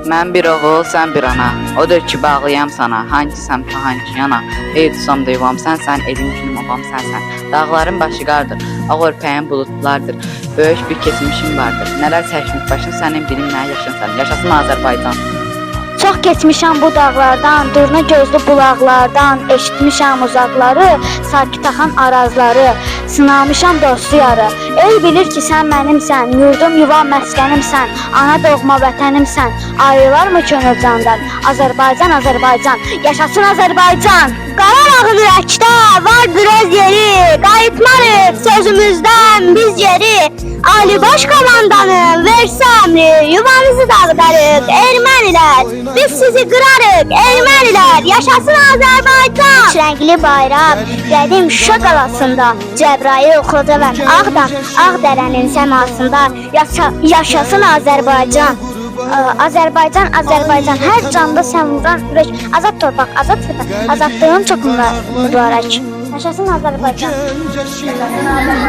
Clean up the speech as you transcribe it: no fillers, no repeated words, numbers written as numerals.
Mən bir oğul, sən bir ana. Odur ki, bağlıyam sana. Hangi səmtə, hangi yana. Ey tutsam da yuvam sənsən, elim günüm obam sənsən. Dağların başı qardır, ağ örpəyin bulutlardır. Böyük bir keçmişim vardır. Nələr çəkmiş başın sənin, bilinməyə yaşın sənin. Yaşasın Azərbaycan. Çox keçmişəm bu dağlardan, durna gözlü bulaqlardan, eşitmişəm uzaqları, sakit axan arazları, sınamışam dostu yarı. El bilir ki sən mənimsən, yurdum yuvam məskənimsən, ana doğma vətənimsən, ayrılar mı könül candan? Azərbaycan, Azərbaycan, yaşasın Azərbaycan! Qarabağın ürəkdə vardır öz yeri, qayıtmarıq sözümüzdən biz geri. Ali Baş Komandanım versə əmri, yuvanızı dağıdarıq ermənilər, biz sizi qırarıq ermənilər, yaşasın Azərbaycan! Üç rəngli bayraq qədim Şuşa qalasında, Cəbrayıl, Xocavənd, Ağdam, Ağdərənin səmasında, yaşasın Azərbaycan! Azərbaycan, Azərbaycan, hər canda sən vuran ürək, azad torpaq, azad vətən, azadlığın çox mübarək. Yaşasın Azərbaycan! Yaşasın Azərbaycan!